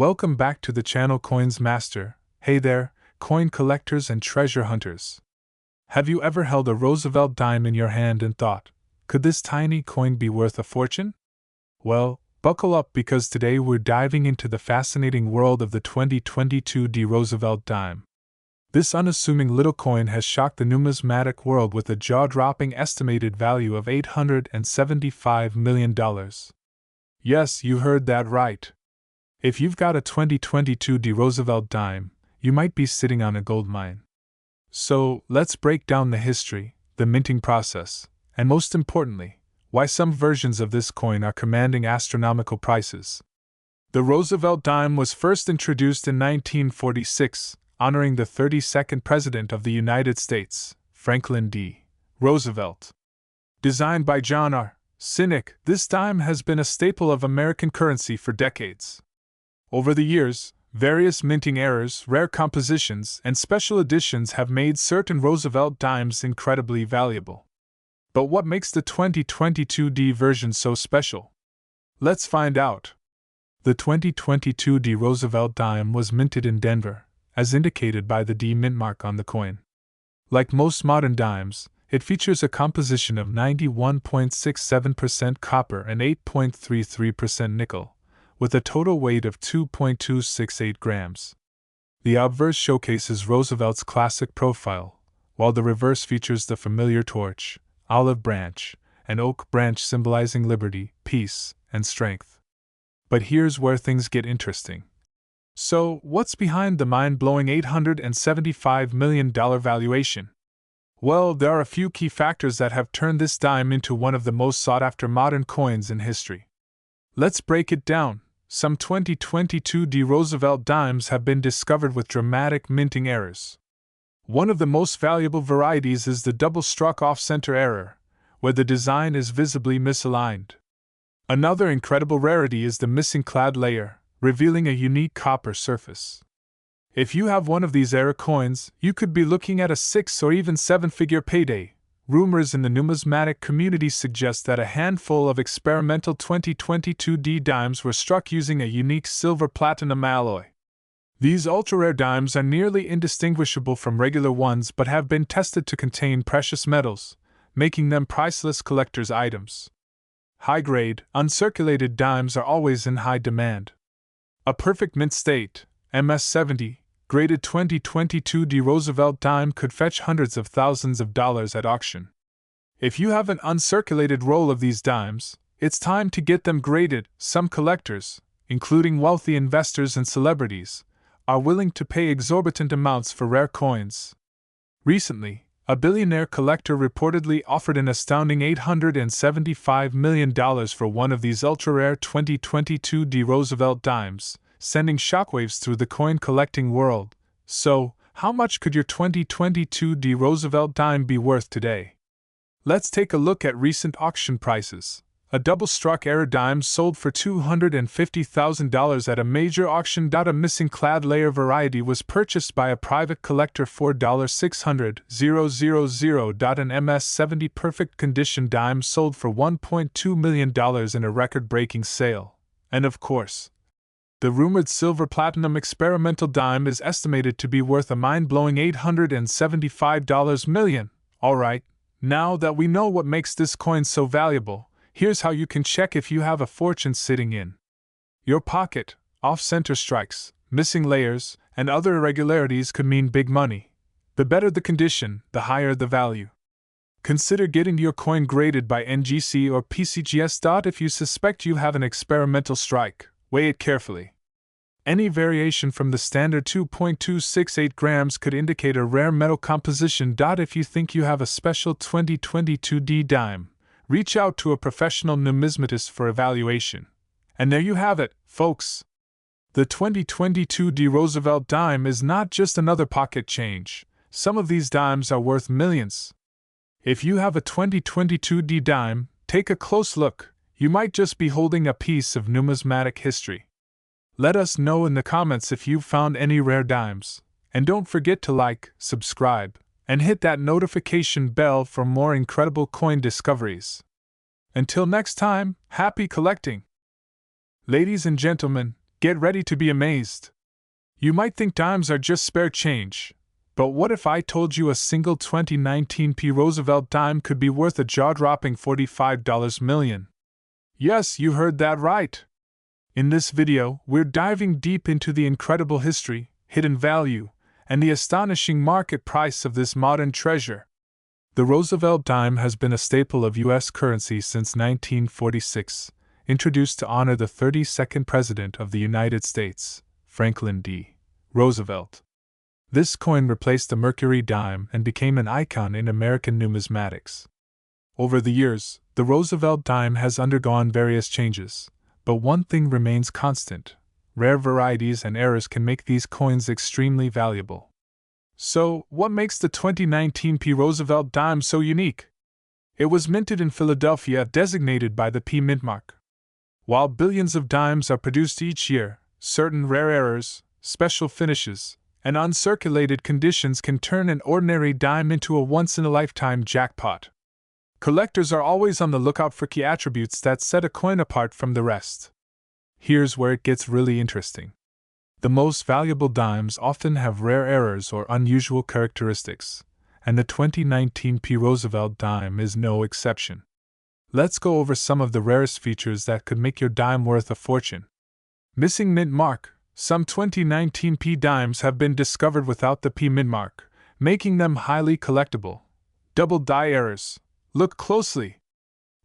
Welcome back to the channel Coins Master. Hey there, coin collectors and treasure hunters. Have you ever held a Roosevelt dime in your hand and thought, could this tiny coin be worth a fortune? Well, buckle up because today we're diving into the fascinating world of the 2022 Roosevelt dime. This unassuming little coin has shocked the numismatic world with a jaw-dropping estimated value of $875 million. Yes, you heard that right. If you've got a 2022 Roosevelt dime, you might be sitting on a gold mine. So, let's break down the history, the minting process, and most importantly, why some versions of this coin are commanding astronomical prices. The Roosevelt dime was first introduced in 1946, honoring the 32nd President of the United States, Franklin D. Roosevelt. Designed by John R. Sinek, this dime has been a staple of American currency for decades. Over the years, various minting errors, rare compositions, and special editions have made certain Roosevelt dimes incredibly valuable. But what makes the 2022 version so special? Let's find out. The 2022 Roosevelt dime was minted in Denver, as indicated by the D mint mark on the coin. Like most modern dimes, it features a composition of 91.67% copper and 8.33% nickel, with a total weight of 2.268 grams. The obverse showcases Roosevelt's classic profile, while the reverse features the familiar torch, olive branch, and oak branch symbolizing liberty, peace, and strength. But here's where things get interesting. So, what's behind the mind-blowing $875 million valuation? Well, there are a few key factors that have turned this dime into one of the most sought-after modern coins in history. Let's break it down. Some 2022 Roosevelt dimes have been discovered with dramatic minting errors. One of the most valuable varieties is the double-struck off-center error, where the design is visibly misaligned. Another incredible rarity is the missing clad layer, revealing a unique copper surface. If you have one of these error coins, you could be looking at a 6 or even 7-figure payday. Rumors in the numismatic community suggest that a handful of experimental 2022 dimes were struck using a unique silver-platinum alloy. These ultra-rare dimes are nearly indistinguishable from regular ones but have been tested to contain precious metals, making them priceless collector's items. High-grade, uncirculated dimes are always in high demand. A perfect mint state, MS-70, graded 2022 Roosevelt dime could fetch hundreds of thousands of dollars at auction. If you have an uncirculated roll of these dimes, it's time to get them graded. Some collectors, including wealthy investors and celebrities, are willing to pay exorbitant amounts for rare coins. Recently, a billionaire collector reportedly offered an astounding $875 million for one of these ultra-rare 2022 Roosevelt dimes, sending shockwaves through the coin-collecting world. So, how much could your 2022 Roosevelt dime be worth today? Let's take a look at recent auction prices. A double-struck error dime sold for $250,000 at a major auction. A missing clad layer variety was purchased by a private collector for $600,000. An MS-70 perfect condition dime sold for $1.2 million in a record-breaking sale. And of course, the rumored silver-platinum experimental dime is estimated to be worth a mind-blowing $875 million. Alright, now that we know what makes this coin so valuable, here's how you can check if you have a fortune sitting in your pocket. Off-center strikes, missing layers, and other irregularities could mean big money. The better the condition, the higher the value. Consider getting your coin graded by NGC or PCGS. If you suspect you have an experimental strike, weigh it carefully. Any variation from the standard 2.268 grams could indicate a rare metal composition. If you think you have a special 2022 dime, reach out to a professional numismatist for evaluation. And there you have it, folks. The 2022 Roosevelt dime is not just another pocket change. Some of these dimes are worth millions. If you have a 2022 dime, take a close look. You might just be holding a piece of numismatic history. Let us know in the comments if you've found any rare dimes. And don't forget to like, subscribe, and hit that notification bell for more incredible coin discoveries. Until next time, happy collecting! Ladies and gentlemen, Get ready to be amazed. You might think dimes are just spare change, but what if I told you a single 2019 P. Roosevelt dime could be worth a jaw-dropping $45 million? Yes, you heard that right. In this video, we're diving deep into the incredible history, hidden value, and the astonishing market price of this modern treasure. The Roosevelt dime has been a staple of U.S. currency since 1946, introduced to honor the 32nd President of the United States, Franklin D. Roosevelt. This coin replaced the Mercury dime and became an icon in American numismatics. Over the years, the Roosevelt dime has undergone various changes, but one thing remains constant: rare varieties and errors can make these coins extremely valuable. So, what makes the 2019 P. Roosevelt dime so unique? It was minted in Philadelphia, designated by the P mint mark. While billions of dimes are produced each year, certain rare errors, special finishes, and uncirculated conditions can turn an ordinary dime into a once-in-a-lifetime jackpot. Collectors are always on the lookout for key attributes that set a coin apart from the rest. Here's where it gets really interesting. The most valuable dimes often have rare errors or unusual characteristics, and the 2019 P. Roosevelt dime is no exception. Let's go over some of the rarest features that could make your dime worth a fortune. Missing mint mark. Some 2019 P dimes have been discovered without the P mint mark, making them highly collectible. Double die errors. Look closely.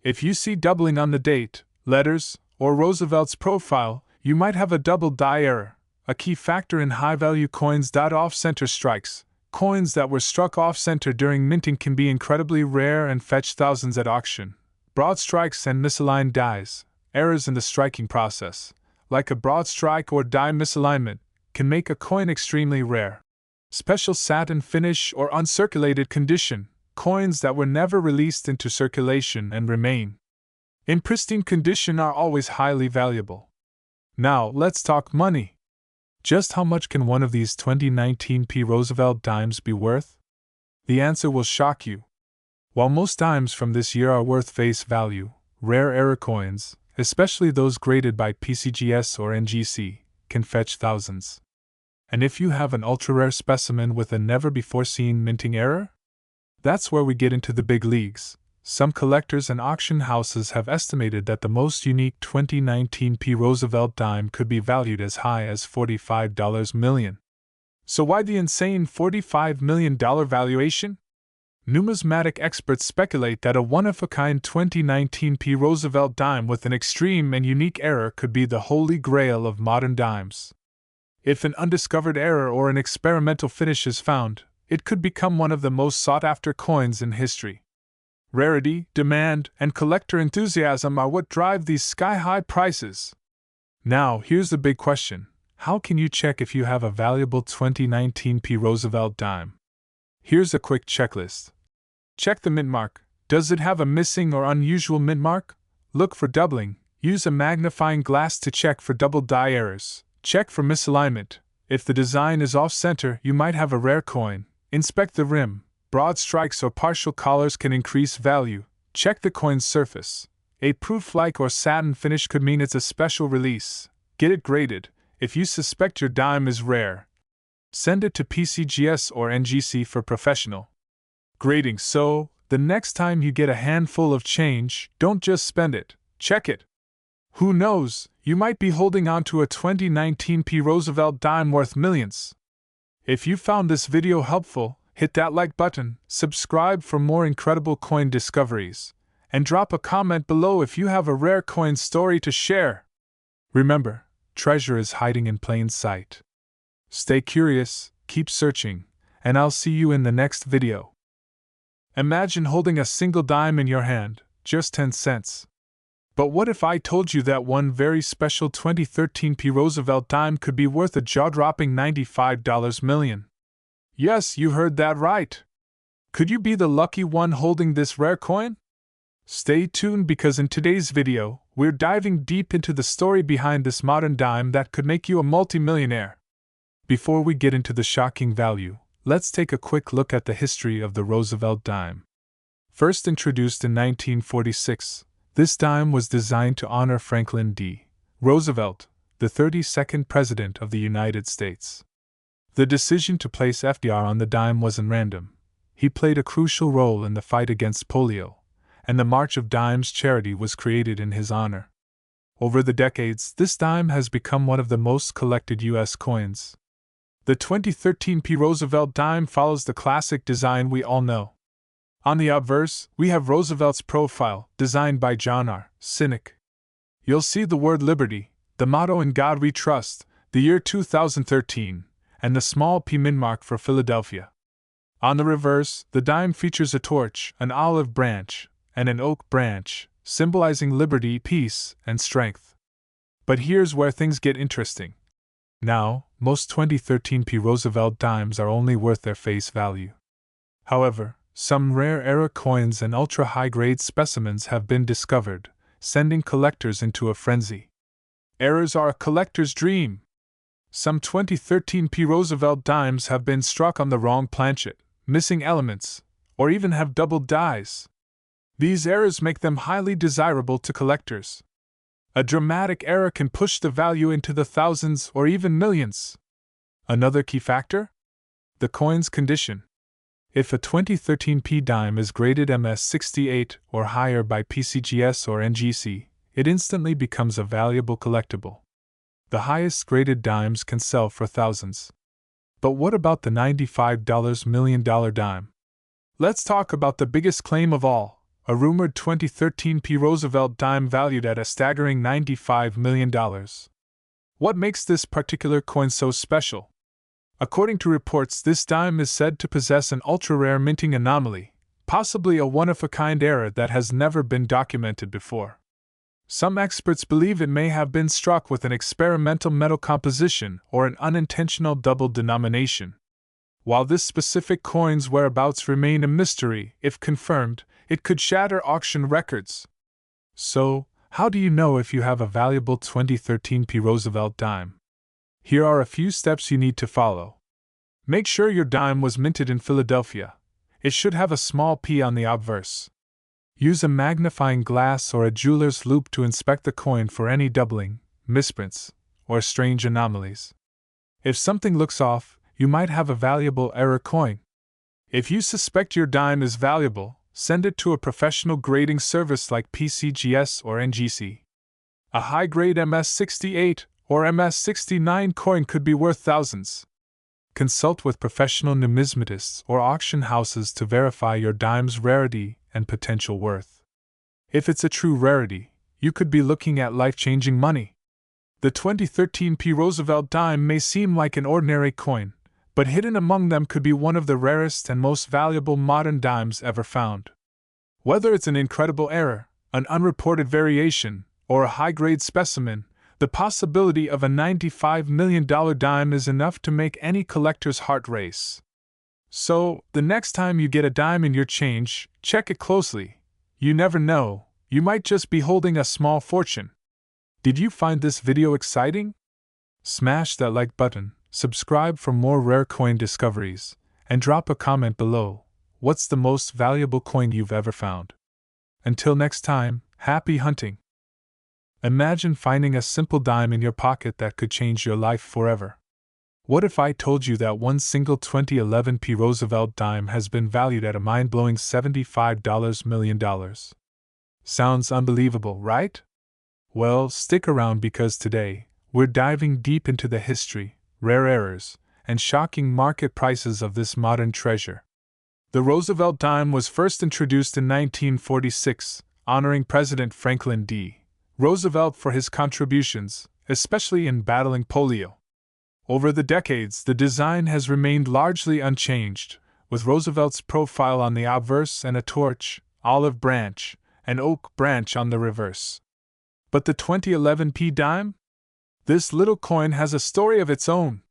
If you see doubling on the date, letters, or Roosevelt's profile, you might have a double die error, a key factor in high-value coins. Off-center strikes. Coins that were struck off-center during minting can be incredibly rare and fetch thousands at auction. Broad strikes and misaligned dies. Errors in the striking process, like a broad strike or die misalignment, can make a coin extremely rare. Special satin finish or uncirculated condition. Coins that were never released into circulation and remain in pristine condition are always highly valuable. Now, let's talk money. Just how much can one of these 2019 P. Roosevelt dimes be worth? The answer will shock you. While most dimes from this year are worth face value, rare error coins, especially those graded by PCGS or NGC, can fetch thousands. And if you have an ultra-rare specimen with a never-before-seen minting error? That's where we get into the big leagues. Some collectors and auction houses have estimated that the most unique 2019 P. Roosevelt dime could be valued as high as $45 million. So why the insane $45 million valuation? Numismatic experts speculate that a one-of-a-kind 2019 P. Roosevelt dime with an extreme and unique error could be the holy grail of modern dimes. If an undiscovered error or an experimental finish is found, it could become one of the most sought-after coins in history. Rarity, demand, and collector enthusiasm are what drive these sky-high prices. Now, here's the big question. How can you check if you have a valuable 2019 P. Roosevelt dime? Here's a quick checklist. Check the mint mark. Does it have a missing or unusual mint mark? Look for doubling. Use a magnifying glass to check for double die errors. Check for misalignment. If the design is off-center, you might have a rare coin. Inspect the rim. Broad strikes or partial collars can increase value. Check the coin's surface. A proof-like or satin finish could mean it's a special release. Get it graded. If you suspect your dime is rare, send it to PCGS or NGC for professional grading. So, the next time you get a handful of change, don't just spend it, check it. Who knows, you might be holding on to a 2019 P. Roosevelt dime worth millions. If you found this video helpful, hit that like button, subscribe for more incredible coin discoveries, and drop a comment below if you have a rare coin story to share. Remember, treasure is hiding in plain sight. Stay curious, keep searching, and I'll see you in the next video. Imagine holding a single dime in your hand, just 10 cents. But what if I told you that one very special 2013 P. Roosevelt dime could be worth a jaw-dropping $95 million? Yes, you heard that right. Could you be the lucky one holding this rare coin? Stay tuned because in today's video, we're diving deep into the story behind this modern dime that could make you a multimillionaire. Before we get into the shocking value, let's take a quick look at the history of the Roosevelt dime. First introduced in 1946, this dime was designed to honor Franklin D. Roosevelt, the 32nd President of the United States. The decision to place FDR on the dime wasn't random. He played a crucial role in the fight against polio, and the March of Dimes charity was created in his honor. Over the decades, this dime has become one of the most collected U.S. coins. The 2013 P. Roosevelt dime follows the classic design we all know. On the obverse, we have Roosevelt's profile, designed by John R. Cynic. You'll see the word liberty, the motto "In God We Trust," the year 2013, and the small P mark for Philadelphia. On the reverse, the dime features a torch, an olive branch, and an oak branch, symbolizing liberty, peace, and strength. But here's where things get interesting. Now, most 2013 P. Roosevelt dimes are only worth their face value. However, some rare era coins and ultra-high-grade specimens have been discovered, sending collectors into a frenzy. Errors are a collector's dream. Some 2013 P. Roosevelt dimes have been struck on the wrong planchet, missing elements, or even have doubled dies. These errors make them highly desirable to collectors. A dramatic error can push the value into the thousands or even millions. Another key factor? The coin's condition. If a 2013 P dime is graded MS68 or higher by PCGS or NGC, it instantly becomes a valuable collectible. The highest graded dimes can sell for thousands. But what about the $95 million dime? Let's talk about the biggest claim of all, a rumored 2013 P. Roosevelt dime valued at a staggering $95 million. What makes this particular coin so special? According to reports, this dime is said to possess an ultra-rare minting anomaly, possibly a one-of-a-kind error that has never been documented before. Some experts believe it may have been struck with an experimental metal composition or an unintentional double denomination. While this specific coin's whereabouts remain a mystery, if confirmed, it could shatter auction records. So, how do you know if you have a valuable 2013 P. Roosevelt dime? Here are a few steps you need to follow. Make sure your dime was minted in Philadelphia. It should have a small p on the obverse. Use a magnifying glass or a jeweler's loupe to inspect the coin for any doubling, misprints, or strange anomalies. If something looks off, you might have a valuable error coin. If you suspect your dime is valuable, send it to a professional grading service like PCGS or NGC. A high-grade MS68 or MS69 coin could be worth thousands. Consult with professional numismatists or auction houses to verify your dime's rarity and potential worth. If it's a true rarity, you could be looking at life-changing money. The 2013 P. Roosevelt dime may seem like an ordinary coin, but hidden among them could be one of the rarest and most valuable modern dimes ever found. Whether it's an incredible error, an unreported variation, or a high-grade specimen, the possibility of a $95 million dime is enough to make any collector's heart race. So, the next time you get a dime in your change, check it closely. You never know, you might just be holding a small fortune. Did you find this video exciting? Smash that like button, subscribe for more rare coin discoveries, and drop a comment below. What's the most valuable coin you've ever found? Until next time, happy hunting! Imagine finding a simple dime in your pocket that could change your life forever. What if I told you that one single 2011 P. Roosevelt dime has been valued at a mind-blowing $75 million? Sounds unbelievable, right? Well, stick around because today, we're diving deep into the history, rare errors, and shocking market prices of this modern treasure. The Roosevelt dime was first introduced in 1946, honoring President Franklin D. Roosevelt for his contributions, especially in battling polio. Over the decades, the design has remained largely unchanged, with Roosevelt's profile on the obverse and a torch, olive branch, and oak branch on the reverse. But the 2011 P dime? This little coin has a story of its own.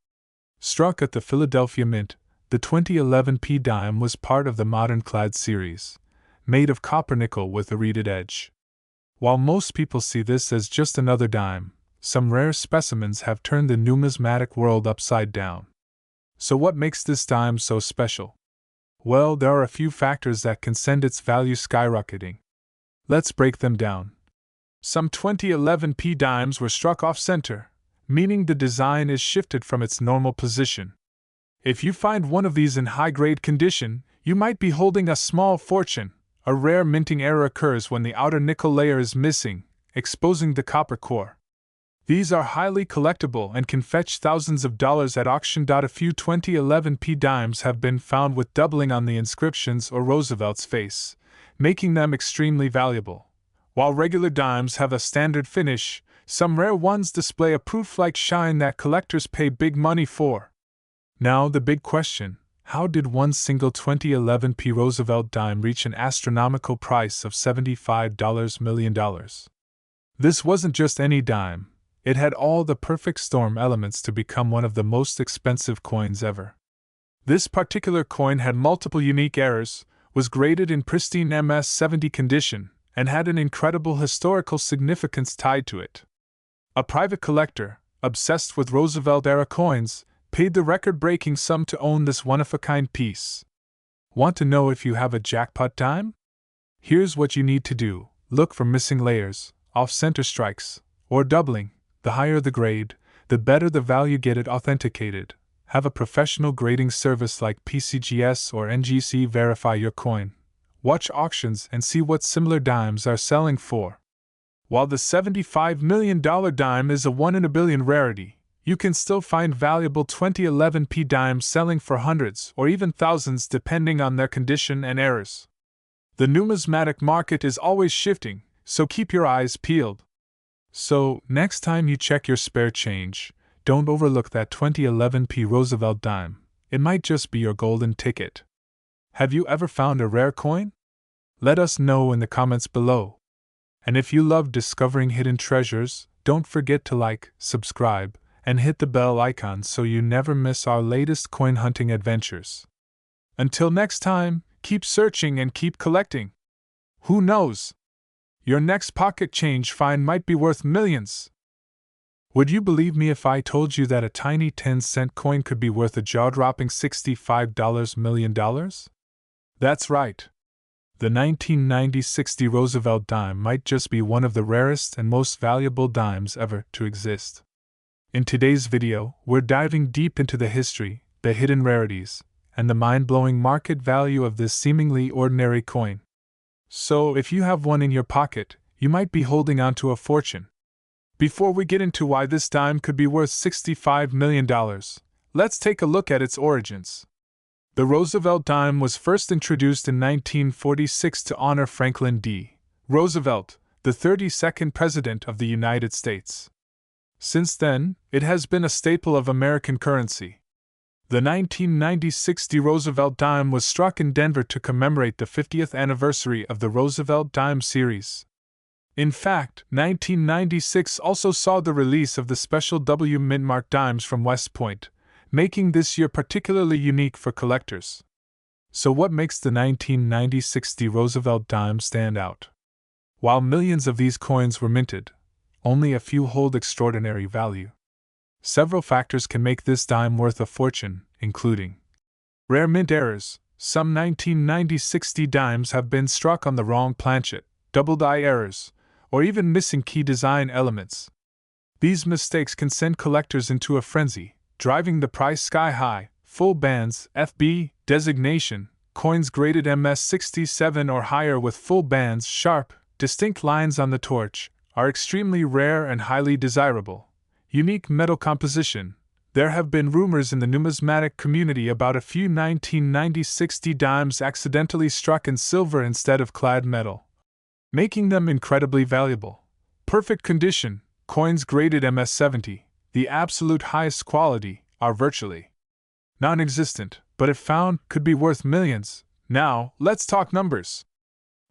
Struck at the Philadelphia Mint, the 2011 P dime was part of the Modern Clad series, made of copper nickel with a reeded edge. While most people see this as just another dime, some rare specimens have turned the numismatic world upside down. So what makes this dime so special? Well, there are a few factors that can send its value skyrocketing. Let's break them down. Some 2011 P dimes were struck off-center, meaning the design is shifted from its normal position. If you find one of these in high-grade condition, you might be holding a small fortune. A rare minting error occurs when the outer nickel layer is missing, exposing the copper core. These are highly collectible and can fetch thousands of dollars at auction. A few 2011p dimes have been found with doubling on the inscriptions or Roosevelt's face, making them extremely valuable. While regular dimes have a standard finish, some rare ones display a proof-like shine that collectors pay big money for. Now the big question: how did one single 2011p Roosevelt dime reach an astronomical price of $75 million? This wasn't just any dime. It had all the perfect storm elements to become one of the most expensive coins ever. This particular coin had multiple unique errors, was graded in pristine MS-70 condition, and had an incredible historical significance tied to it. A private collector, obsessed with Roosevelt-era coins, paid the record-breaking sum to own this one-of-a-kind piece. Want to know if you have a jackpot dime? Here's what you need to do: look for missing layers, off-center strikes, or doubling. The higher the grade, the better the value. Get it authenticated. Have a professional grading service like PCGS or NGC verify your coin. Watch auctions and see what similar dimes are selling for. While the $75 million dime is a 1 in a billion rarity, you can still find valuable 2011p dimes selling for hundreds or even thousands depending on their condition and errors. The numismatic market is always shifting, so keep your eyes peeled. So, next time you check your spare change, don't overlook that 2011p Roosevelt dime. It might just be your golden ticket. Have you ever found a rare coin? Let us know in the comments below. And if you love discovering hidden treasures, don't forget to like, subscribe, and hit the bell icon so you never miss our latest coin hunting adventures. Until next time, keep searching and keep collecting. Who knows? Your next pocket change find might be worth millions. Would you believe me if I told you that a tiny 10-cent coin could be worth a jaw-dropping $65 million? That's right. The 1990-60 Roosevelt dime might just be one of the rarest and most valuable dimes ever to exist. In today's video, we're diving deep into the history, the hidden rarities, and the mind-blowing market value of this seemingly ordinary coin. So, if you have one in your pocket, you might be holding on to a fortune. Before we get into why this dime could be worth $65 million, let's take a look at its origins. The Roosevelt dime was first introduced in 1946 to honor Franklin D. Roosevelt, the 32nd President of the United States. Since then, it has been a staple of American currency. The 1990-60 Roosevelt dime was struck in Denver to commemorate the 50th anniversary of the Roosevelt dime series. In fact, 1996 also saw the release of the special W Mint-marked dimes from West Point, making this year particularly unique for collectors. So what makes the 1990-60 Roosevelt dime stand out? While millions of these coins were minted, only a few hold extraordinary value. Several factors can make this dime worth a fortune, including rare mint errors. Some 1990-60 dimes have been struck on the wrong planchet, double die errors, or even missing key design elements. These mistakes can send collectors into a frenzy, driving the price sky high. Full bands, FB, designation, coins graded MS-67 or higher with full bands, sharp, distinct lines on the torch, are extremely rare and highly desirable. Unique metal composition. There have been rumors in the numismatic community about a few 1990-60 dimes accidentally struck in silver instead of clad metal, making them incredibly valuable. Perfect condition. Coins graded MS-70, the absolute highest quality, are virtually non-existent, but if found, could be worth millions. Now, let's talk numbers.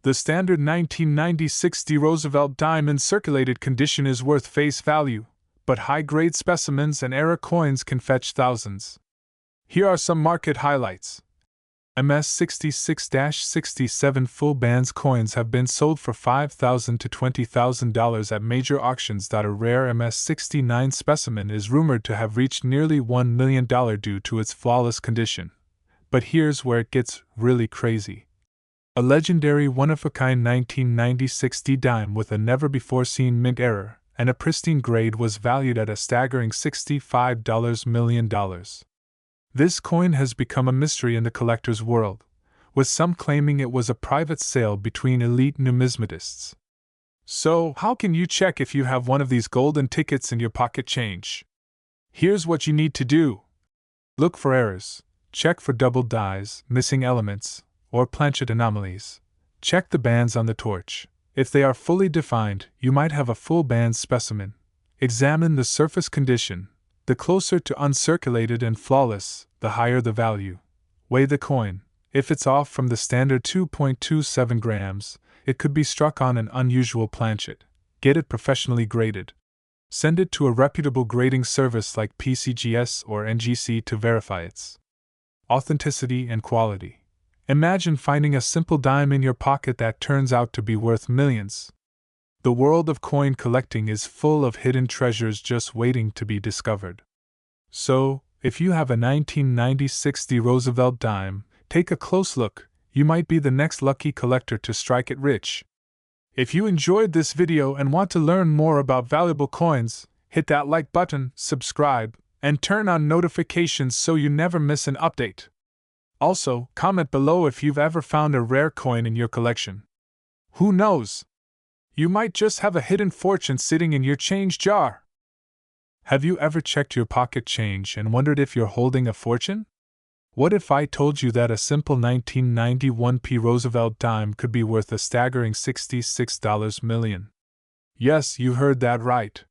The standard 1990-60 Roosevelt dime in circulated condition is worth face value, but high-grade specimens and error coins can fetch thousands. Here are some market highlights. MS-66-67 full bands coins have been sold for $5,000 to $20,000 at major auctions. A rare MS-69 specimen is rumored to have reached nearly $1 million due to its flawless condition. But here's where it gets really crazy. A legendary one-of-a-kind 1990-60 dime with a never-before-seen mint error, and a pristine grade was valued at a staggering $65 million. This coin has become a mystery in the collector's world, with some claiming it was a private sale between elite numismatists. So, how can you check if you have one of these golden tickets in your pocket change? Here's what you need to do. Look for errors. Check for double dies, missing elements, or planchet anomalies. Check the bands on the torch. If they are fully defined, you might have a full band specimen. Examine the surface condition. The closer to uncirculated and flawless, the higher the value. Weigh the coin. If it's off from the standard 2.27 grams, it could be struck on an unusual planchet. Get it professionally graded. Send it to a reputable grading service like PCGS or NGC to verify its authenticity and quality. Imagine finding a simple dime in your pocket that turns out to be worth millions. The world of coin collecting is full of hidden treasures just waiting to be discovered. So, if you have a 1996 Roosevelt dime, take a close look. You might be the next lucky collector to strike it rich. If you enjoyed this video and want to learn more about valuable coins, hit that like button, subscribe, and turn on notifications so you never miss an update. Also, comment below if you've ever found a rare coin in your collection. Who knows? You might just have a hidden fortune sitting in your change jar. Have you ever checked your pocket change and wondered if you're holding a fortune? What if I told you that a simple 1991 Roosevelt dime could be worth a staggering $66 million? Yes, you heard that right.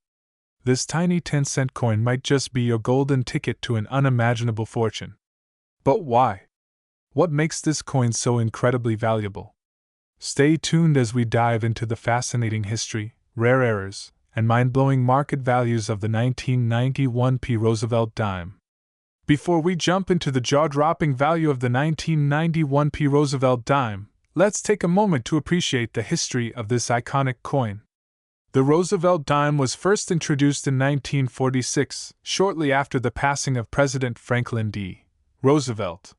This tiny 10-cent coin might just be your golden ticket to an unimaginable fortune. But why? What makes this coin so incredibly valuable? Stay tuned as we dive into the fascinating history, rare errors, and mind-blowing market values of the 1991 Roosevelt dime. Before we jump into the jaw-dropping value of the 1991 Roosevelt dime, let's take a moment to appreciate the history of this iconic coin. The Roosevelt dime was first introduced in 1946, shortly after the passing of President Franklin D. Roosevelt.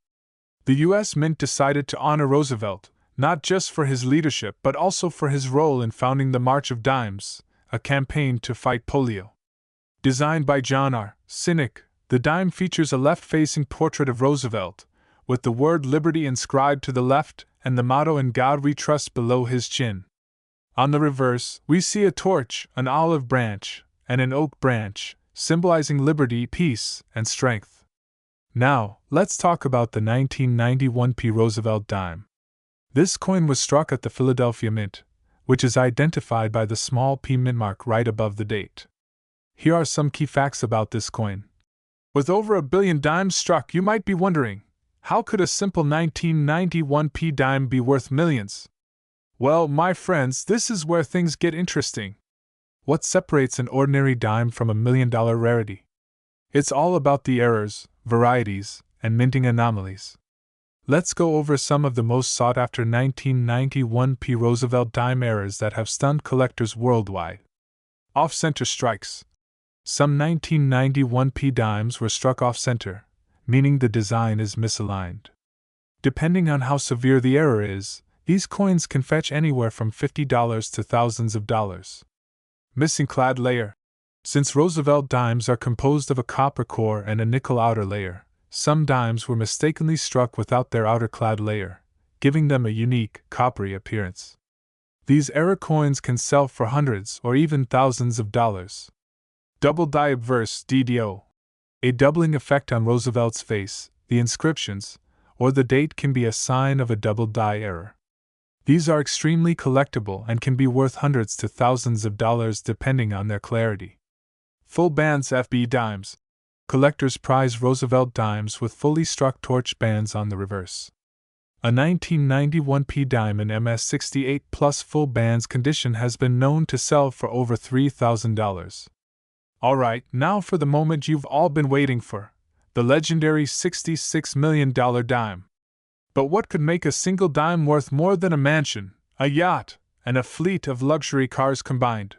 The U.S. Mint decided to honor Roosevelt, not just for his leadership but also for his role in founding the March of Dimes, a campaign to fight polio. Designed by John R. Sinek, the dime features a left-facing portrait of Roosevelt, with the word Liberty inscribed to the left and the motto "In God We Trust" below his chin. On the reverse, we see a torch, an olive branch, and an oak branch, symbolizing liberty, peace, and strength. Now, let's talk about the 1991 Roosevelt dime. This coin was struck at the Philadelphia Mint, which is identified by the small P mint mark right above the date. Here are some key facts about this coin. With over 1 billion dimes struck, you might be wondering, how could a simple 1991 dime be worth millions? Well, my friends, this is where things get interesting. What separates an ordinary dime from a $1 million rarity? It's all about the errors, varieties, and minting anomalies. Let's go over some of the most sought-after 1991 Roosevelt dime errors that have stunned collectors worldwide. Off-center strikes. Some 1991 dimes were struck off-center, meaning the design is misaligned. Depending on how severe the error is, these coins can fetch anywhere from $50 to thousands of dollars. Missing clad layer. Since Roosevelt dimes are composed of a copper core and a nickel outer layer, some dimes were mistakenly struck without their outer clad layer, giving them a unique, coppery appearance. These error coins can sell for hundreds or even thousands of dollars. Double die obverse DDO. A doubling effect on Roosevelt's face, the inscriptions, or the date can be a sign of a double die error. These are extremely collectible and can be worth hundreds to thousands of dollars depending on their clarity. Full bands FB dimes. Collectors prize Roosevelt dimes with fully struck torch bands on the reverse. A 1991 dime in MS68 plus full bands condition has been known to sell for over $3,000. Alright, now for the moment you've all been waiting for, the legendary $66 million dime. But what could make a single dime worth more than a mansion, a yacht, and a fleet of luxury cars combined?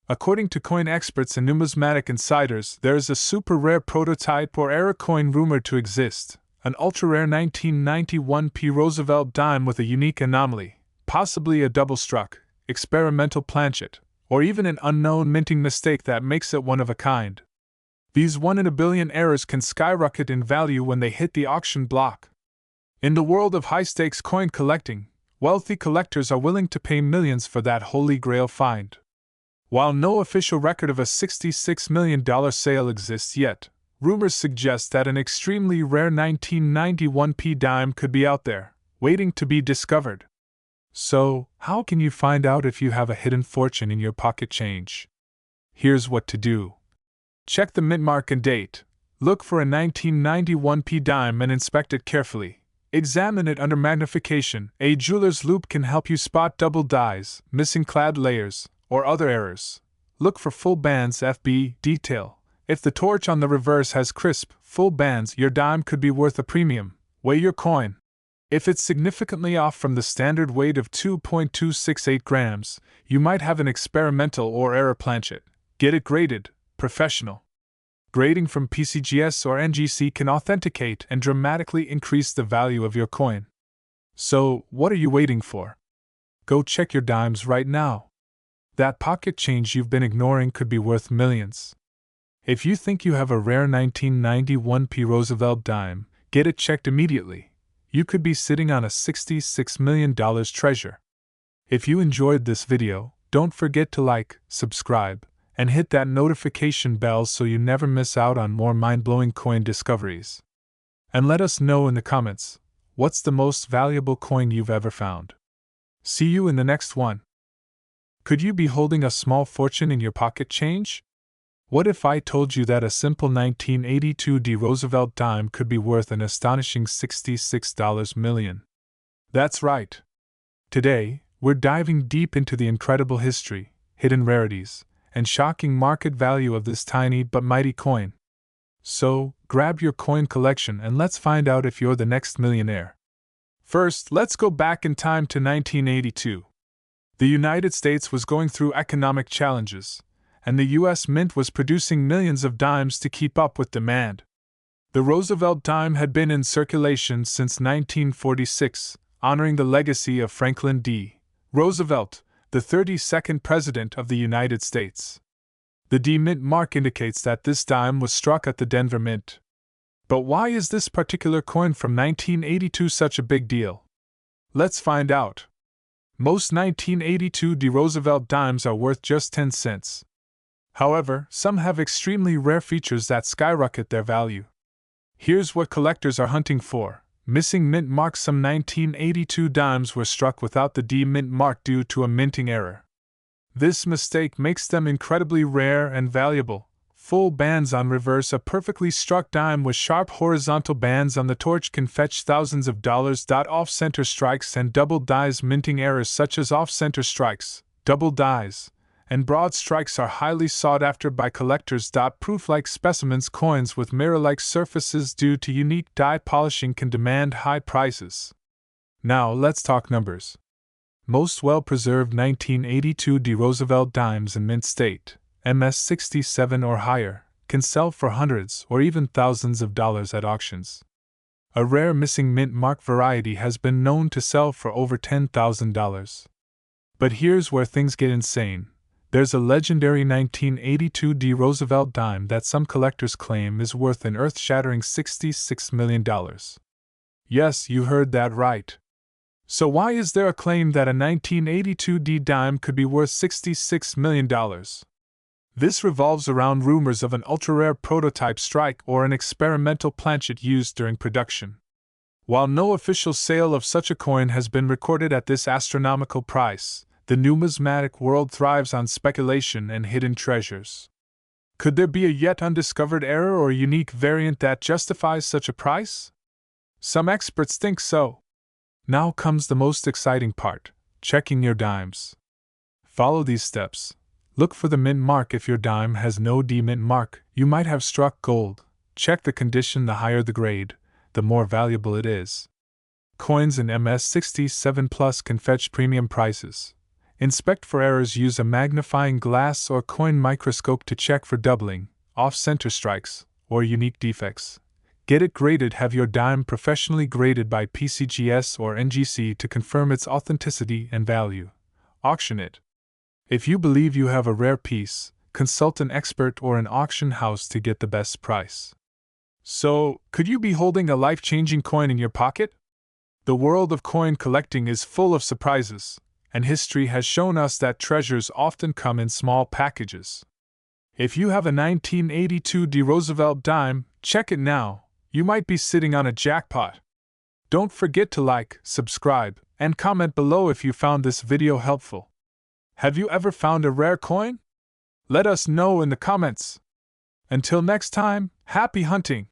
According to coin experts and numismatic insiders, there is a super rare prototype or error coin rumored to exist, an ultra-rare 1991 Roosevelt dime with a unique anomaly, possibly a double-struck, experimental planchet, or even an unknown minting mistake that makes it one of a kind. These 1 in a billion errors can skyrocket in value when they hit the auction block. In the world of high-stakes coin collecting, wealthy collectors are willing to pay millions for that holy grail find. While no official record of a $66 million sale exists yet, rumors suggest that an extremely rare 1991 p dime could be out there, waiting to be discovered. So, how can you find out if you have a hidden fortune in your pocket change? Here's what to do. Check the mint mark and date. Look for a 1991 p dime and inspect it carefully. Examine it under magnification. A jeweler's loupe can help you spot double dies, missing clad layers, or other errors. Look for full bands FB detail. If the torch on the reverse has crisp, full bands, your dime could be worth a premium. Weigh your coin. If it's significantly off from the standard weight of 2.268 grams, you might have an experimental or error planchet. Get it graded. Professional. Grading from PCGS or NGC can authenticate and dramatically increase the value of your coin. So, what are you waiting for? Go check your dimes right now. That pocket change you've been ignoring could be worth millions. If you think you have a rare 1991 p Roosevelt dime, get it checked immediately. You could be sitting on a $66 million treasure. If you enjoyed this video, don't forget to like, subscribe, and hit that notification bell so you never miss out on more mind-blowing coin discoveries. And let us know in the comments, what's the most valuable coin you've ever found? See you in the next one. Could you be holding a small fortune in your pocket change? What if I told you that a simple 1982 D Roosevelt dime could be worth an astonishing $66 million? That's right. Today, we're diving deep into the incredible history, hidden rarities, and shocking market value of this tiny but mighty coin. So, grab your coin collection and let's find out if you're the next millionaire. First, let's go back in time to 1982. The United States was going through economic challenges, and the U.S. Mint was producing millions of dimes to keep up with demand. The Roosevelt dime had been in circulation since 1946, honoring the legacy of Franklin D. Roosevelt, the 32nd President of the United States. The D Mint mark indicates that this dime was struck at the Denver Mint. But why is this particular coin from 1982 such a big deal? Let's find out. Most 1982 D Roosevelt dimes are worth just 10 cents. However, some have extremely rare features that skyrocket their value. Here's what collectors are hunting for. Missing mint marks. Some 1982 dimes were struck without the D Mint mark due to a minting error. This mistake makes them incredibly rare and valuable. Full bands on reverse. A perfectly struck dime with sharp horizontal bands on the torch can fetch thousands of dollars. Off-center strikes and double dies. Minting errors such as off-center strikes, double dies, and broad strikes are highly sought after by collectors. Proof-like specimens. Coins with mirror-like surfaces due to unique die polishing can demand high prices. Now let's talk numbers. Most well-preserved 1982 D Roosevelt dimes in mint state, MS-67 or higher, can sell for hundreds or even thousands of dollars at auctions. A rare missing mint mark variety has been known to sell for over $10,000. But here's where things get insane. There's a legendary 1982 D Roosevelt dime that some collectors claim is worth an earth-shattering $66 million. Yes, you heard that right. So why is there a claim that a 1982 D dime could be worth $66 million? This revolves around rumors of an ultra-rare prototype strike or an experimental planchet used during production. While no official sale of such a coin has been recorded at this astronomical price, the numismatic world thrives on speculation and hidden treasures. Could there be a yet undiscovered error or unique variant that justifies such a price? Some experts think so. Now comes the most exciting part: checking your dimes. Follow these steps. Look for the mint mark. If your dime has no D mint mark, you might have struck gold. Check the condition. The higher the grade, the more valuable it is. Coins in MS-67 Plus can fetch premium prices. Inspect for errors. Use a magnifying glass or coin microscope to check for doubling, off-center strikes, or unique defects. Get it graded. Have your dime professionally graded by PCGS or NGC to confirm its authenticity and value. Auction it. If you believe you have a rare piece, consult an expert or an auction house to get the best price. So, could you be holding a life-changing coin in your pocket? The world of coin collecting is full of surprises, and history has shown us that treasures often come in small packages. If you have a 1982 Roosevelt dime, check it now. You might be sitting on a jackpot. Don't forget to like, subscribe, and comment below if you found this video helpful. Have you ever found a rare coin? Let us know in the comments. Until next time, happy hunting!